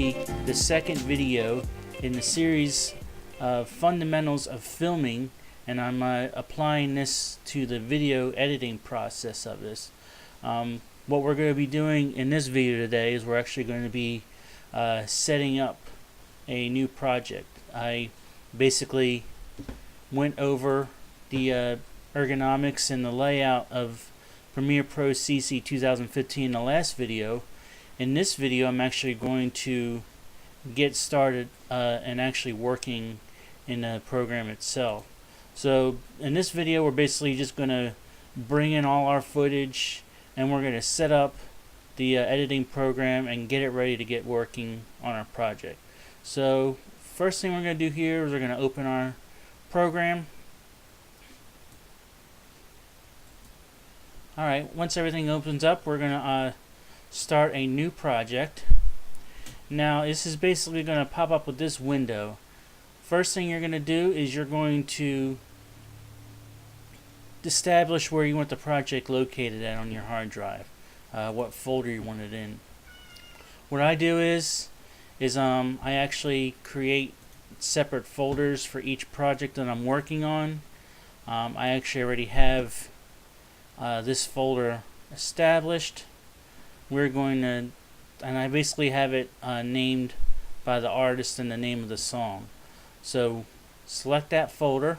be the second video in the series of fundamentals of filming, and I'm applying this to the video editing process of this. What we're going to be doing in this video today is we're actually going to be setting up a new project. I basically went over the ergonomics and the layout of Premiere Pro CC 2015 in the last video. In this video, I'm actually going to get started and actually working in the program itself. So in this video, we're basically just going to bring in all our footage, and we're going to set up the editing program and get it ready to get working on our project. So first thing we're going to do here is we're going to open our program. Alright, once everything opens up, we're going to start a new project. Now this is basically going to pop up with this window. First thing you're going to do is you're going to establish where you want the project located at on your hard drive, what folder you want it in. What I do is I actually create separate folders for each project that I'm working on. I actually already have this folder established. We're going to, and I basically have it named by the artist and the name of the song. So select that folder,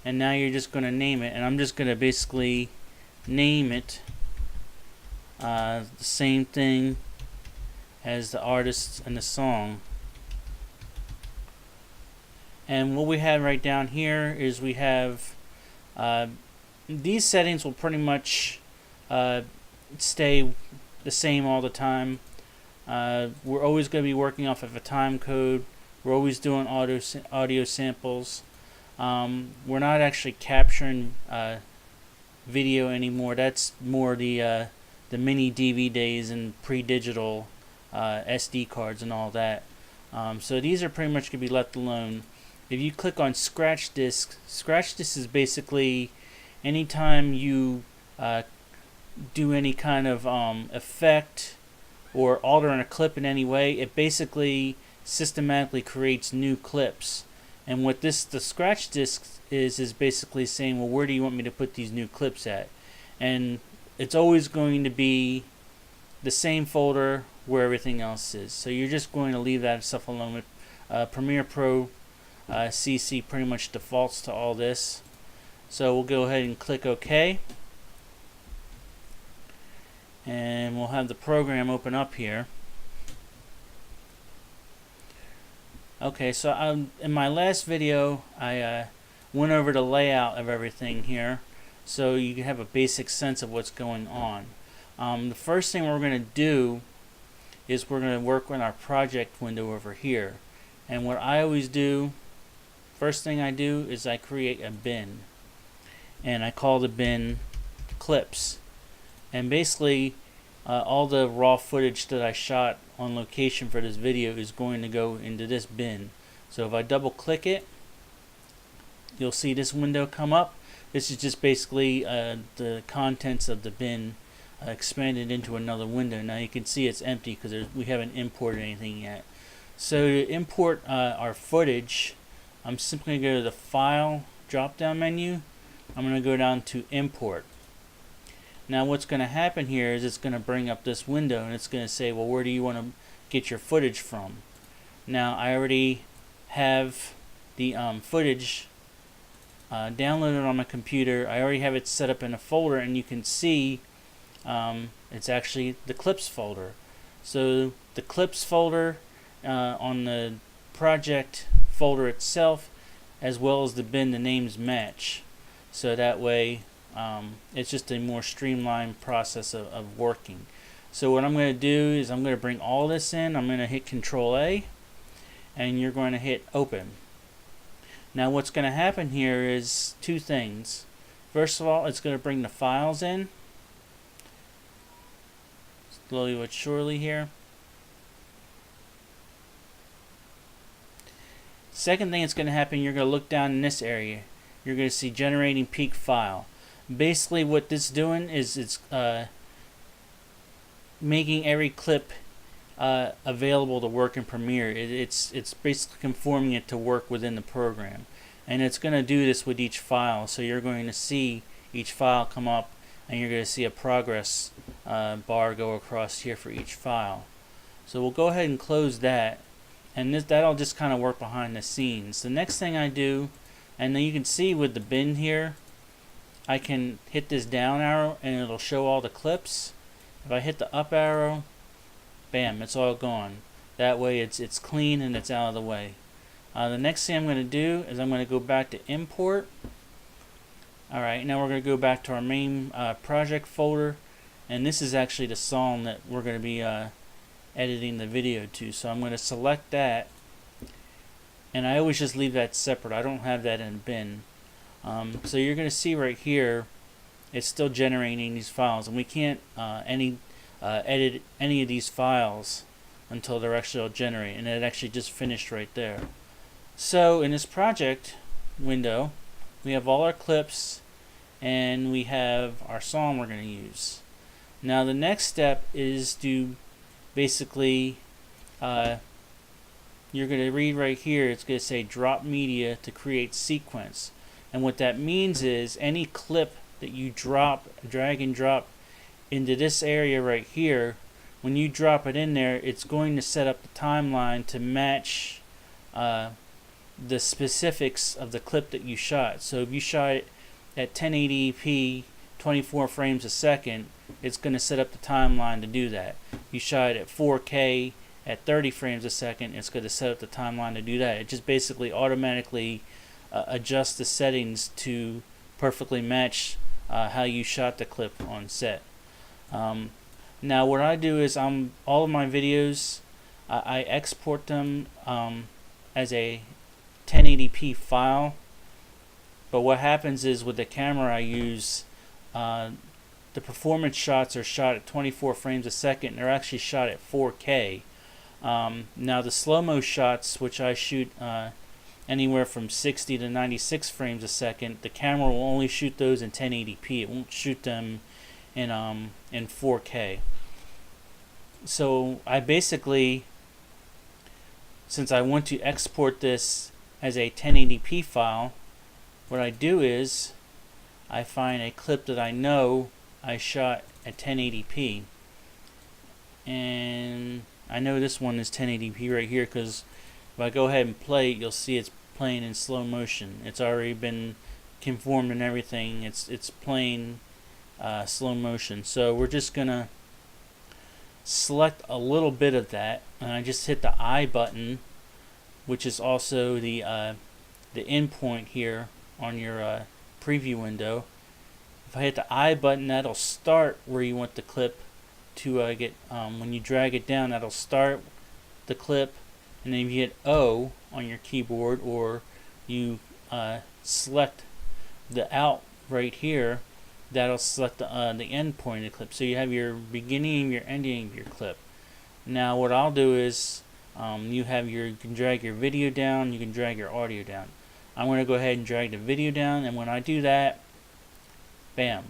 and now you're just going to name it, and I'm just going to basically name it the same thing as the artist and the song. And what we have right down here is we have these settings will pretty much stay the same all the time. We're always going to be working off of a time code. We're always doing audio samples. We're not actually capturing video anymore. That's more the mini DVDs and pre-digital SD cards and all that. So these are pretty much going to be left alone. If you click on Scratch Disk is basically anytime you do any kind of effect or alter in a clip in any way, it basically systematically creates new clips. And what the Scratch Disk is basically saying, well, where do you want me to put these new clips at? And it's always going to be the same folder where everything else is. So you're just going to leave that stuff alone. With Premiere Pro CC pretty much defaults to all this. So we'll go ahead and click OK, and we'll have the program open up here. Okay, so in my last video I went over the layout of everything here, so you can have a basic sense of what's going on. The first thing we're going to do is we're going to work on our project window over here. And what I always do, first thing I do is I create a bin, and I call the bin clips. And basically all the raw footage that I shot on location for this video is going to go into this bin. So if I double click it, you'll see this window come up. This is just basically the contents of the bin expanded into another window. Now you can see it's empty because we haven't imported anything yet. So to import our footage, I'm simply going to go to the File drop-down menu. I'm going to go down to Import. Now what's going to happen here is it's going to bring up this window, and it's going to say, well, where do you want to get your footage from? Now I already have the footage downloaded on my computer. I already have it set up in a folder, and you can see it's actually the clips folder. So the clips folder on the project folder itself, as well as the bin, the names match. So that way it's just a more streamlined process of working. So what I'm going to do is I'm going to bring all this in. I'm going to hit Control A, and you're going to hit Open. Now what's going to happen here is two things. First of all, it's going to bring the files in slowly but surely here. Second thing that's going to happen, you're going to look down in this area. You're going to see Generating Peak File. Basically what this is doing is it's making every clip available to work in Premiere. It's basically conforming it to work within the program, and it's going to do this with each file. So you're going to see each file come up, and you're going to see a progress bar go across here for each file. So we'll go ahead and close that, and that'll just kind of work behind the scenes. The next thing I do, and then you can see with the bin here, I can hit this down arrow and it'll show all the clips. If I hit the up arrow, bam, it's all gone. That way it's clean and it's out of the way. The next thing I'm going to do is I'm going to go back to import. Alright, now we're going to go back to our main project folder, and this is actually the song that we're going to be editing the video to. So I'm going to select that, and I always just leave that separate. I don't have that in a bin. So you're going to see right here it's still generating these files, and we can't edit any of these files until they're actually all generated, and it actually just finished right there. So in this project window, we have all our clips and we have our song we're going to use. Now the next step is to basically you're going to read right here, it's going to say drop media to create sequence, and what that means is any clip that you drag and drop into this area right here, when you drop it in there, it's going to set up the timeline to match the specifics of the clip that you shot. So if you shot it at 1080p 24 frames a second, it's going to set up the timeline to do that. You shot it at 4K at 30 frames a second, it's going to set up the timeline to do that. It just basically automatically adjusts the settings to perfectly match how you shot the clip on set. Now what I do is all of my videos, I export them as a 1080p file, but what happens is with the camera I use, the performance shots are shot at 24 frames a second, and they're actually shot at 4K. Now the slow-mo shots, which I shoot anywhere from 60 to 96 frames a second, the camera will only shoot those in 1080p. It won't shoot them in 4K. So I basically, since I want to export this as a 1080p file, what I do is I find a clip that I know I shot at 1080p, and I know this one is 1080p right here because if I go ahead and play it, you'll see it's playing in slow motion. It's already been conformed and everything. It's playing slow motion. So we're just gonna select a little bit of that, and I just hit the I button, which is also the endpoint here on your preview window. If I hit the I button, that'll start where you want the clip to get. When you drag it down, that'll start the clip, and then if you hit O on your keyboard, or you select the out right here, that'll select the end point of the clip. So you have your beginning and your ending of your clip. Now what I'll do is you can drag your video down, you can drag your audio down. I'm going to go ahead and drag the video down, and when I do that, bam,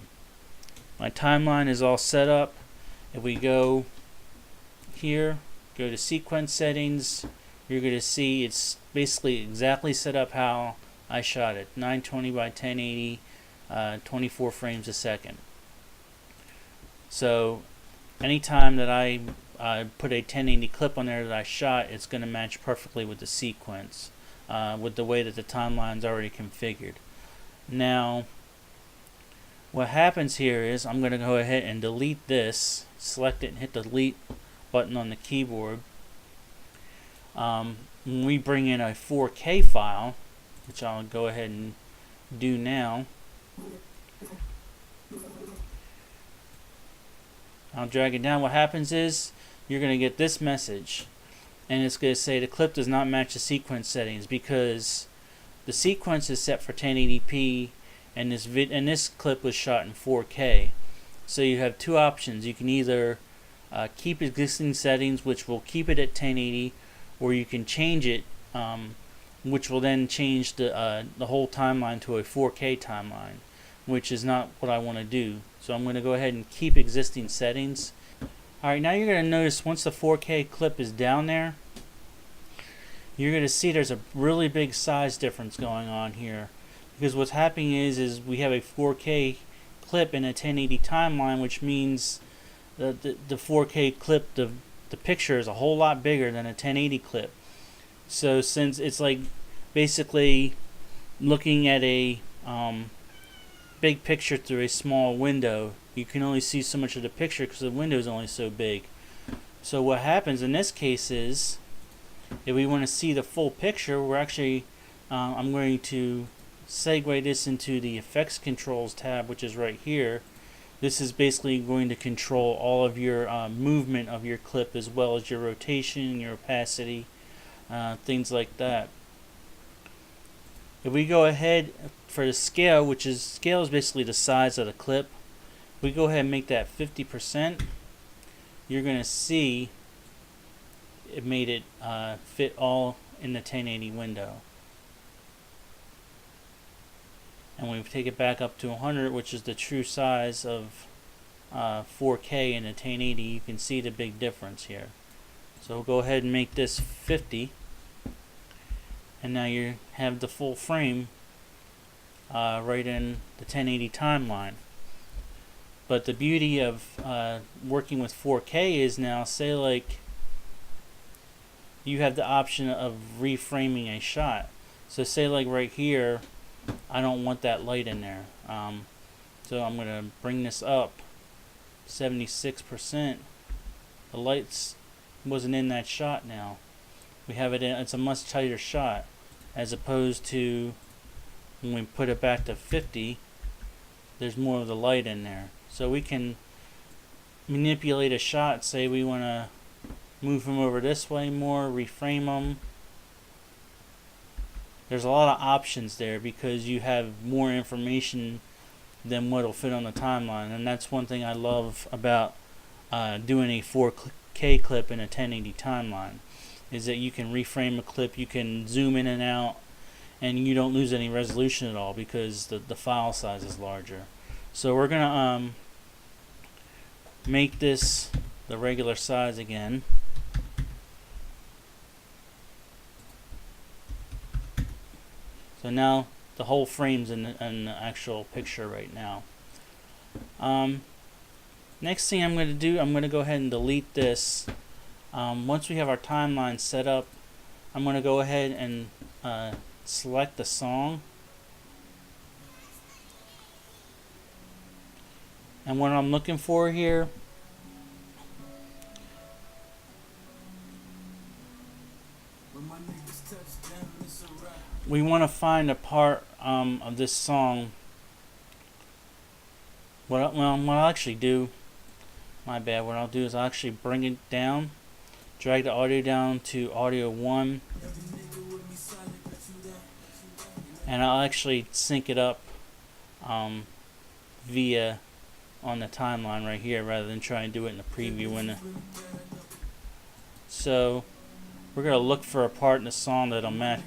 my timeline is all set up. If we go here, go to sequence settings, you're going to see it's basically exactly set up how I shot it, 920 by 1080, 24 frames a second. So anytime that I put a 1080 clip on there that I shot, it's going to match perfectly with the sequence, with the way that the timeline's already configured. Now what happens here is I'm going to go ahead and delete this, select it and hit the delete button on the keyboard. When we bring in a 4K file, which I'll go ahead and do now, I'll drag it down. What happens is you're going to get this message, and it's going to say the clip does not match the sequence settings because the sequence is set for 1080p, and this clip was shot in 4K. So you have two options. You can either keep existing settings, which will keep it at 1080, or you can change it, which will then change the whole timeline to a 4K timeline, which is not what I want to do. So I'm going to go ahead and keep existing settings. Alright, now you're going to notice once the 4K clip is down there, you're going to see there's a really big size difference going on here. Because what's happening is we have a 4K clip in a 1080 timeline, which means the 4K clip, the picture is a whole lot bigger than a 1080 clip. So since it's like basically looking at a big picture through a small window, you can only see so much of the picture because the window is only so big. So what happens in this case is, if we want to see the full picture, we're actually I'm going to segue this into the effects controls tab, which is right here. This is basically going to control all of your movement of your clip, as well as your rotation, your opacity, things like that. If we go ahead for the scale, which is scale is basically the size of the clip, we go ahead and make that 50%. You're going to see it made it fit all in the 1080 window. And when we take it back up to 100, which is the true size of 4K in a 1080, you can see the big difference here. So we'll go ahead and make this 50. And now you have the full frame right in the 1080 timeline. But the beauty of working with 4K is now, say like you have the option of reframing a shot. So say like right here, I don't want that light in there. So I'm going to bring this up 76%. The lights wasn't in that shot now. We have it in, it's a much tighter shot, as opposed to when we put it back to 50, there's more of the light in there. So we can manipulate a shot. Say we want to move them over this way more, reframe them. There's a lot of options there because you have more information than what will fit on the timeline, and that's one thing I love about doing a 4K clip in a 1080 timeline, is that you can reframe a clip, you can zoom in and out, and you don't lose any resolution at all because the file size is larger. So we're gonna make this the regular size again. So now the whole frame's in the actual picture right now. Next thing I'm going to do, I'm going to go ahead and delete this. Once we have our timeline set up, I'm going to go ahead and select the song. And what I'm looking for here, we want to find a part of this song. What I'll actually do, my bad, what I'll do is I'll actually bring it down, drag the audio down to audio 1, and I'll actually sync it up via on the timeline right here, rather than try and do it in the preview window. So we're going to look for a part in the song that'll match.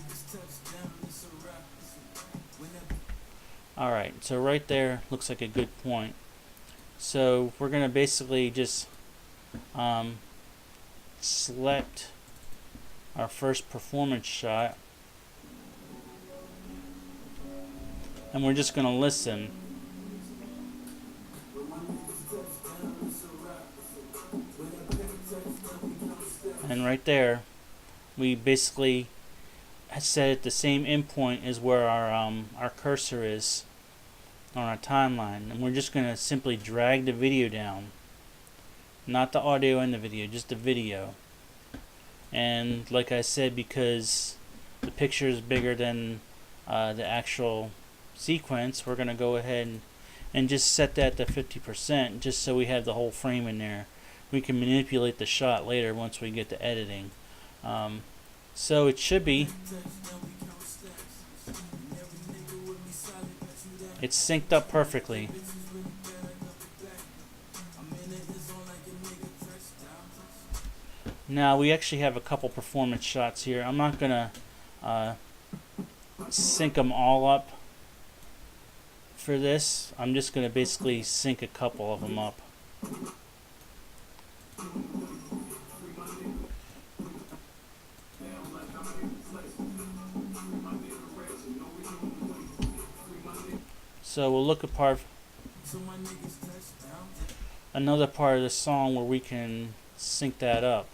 Alright, so right there looks like a good point. So we're going to basically just select our first performance shot, and we're just going to listen. And right there, we basically set at the same endpoint as where our cursor is on our timeline, and we're just going to simply drag the video down, not the audio in the video, just the video. And like I said, because the picture is bigger than the actual sequence, we're going to go ahead and just set that to 50%, just so we have the whole frame in there. We can manipulate the shot later once we get to editing. So it should be, it's synced up perfectly. Now we actually have a couple performance shots here. I'm not gonna sync them all up for this. I'm just gonna basically sync a couple of them up. So we'll look at another part of the song where we can sync that up.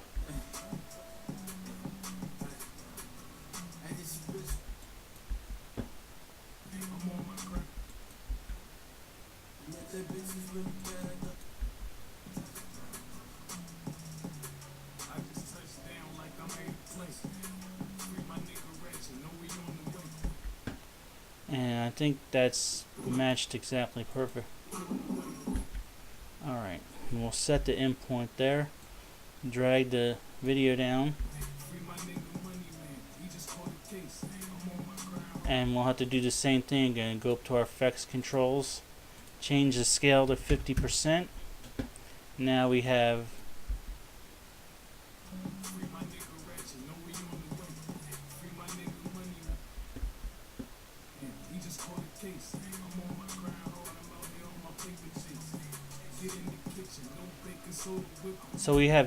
And I think that's matched exactly perfect. Alright, we'll set the in point there. Drag the video down. And we'll have to do the same thing again. Go up to our effects controls. Change the scale to 50%. Now we have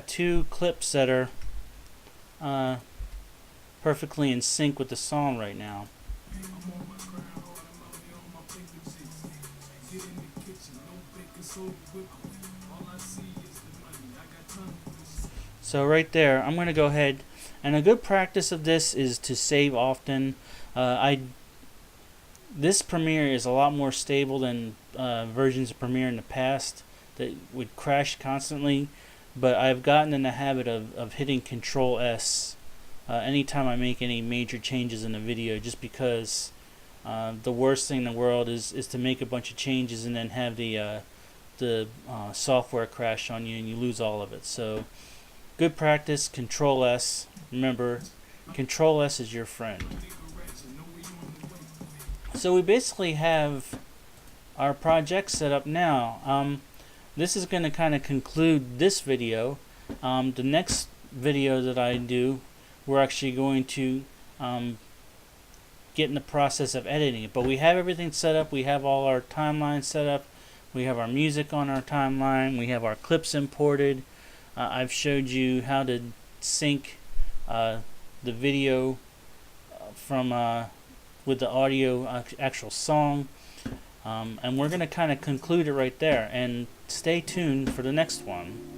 two clips that are perfectly in sync with the song right now. So right there, I'm going to go ahead, and a good practice of this is to save often. This Premiere is a lot more stable than versions of Premiere in the past that would crash constantly, but I've gotten in the habit of hitting Control S anytime I make any major changes in the video, just because the worst thing in the world is to make a bunch of changes and then have the software crash on you and you lose all of it. So good practice, Control S. Remember, Control S is your friend. So we basically have our project set up now. This is going to kind of conclude this video. The next video that I do, we're actually going to get in the process of editing it. But we have everything set up. We have all our timelines set up. We have our music on our timeline. We have our clips imported. I've showed you how to sync the video from with the audio actual song. And we're going to kind of conclude it right there. And stay tuned for the next one.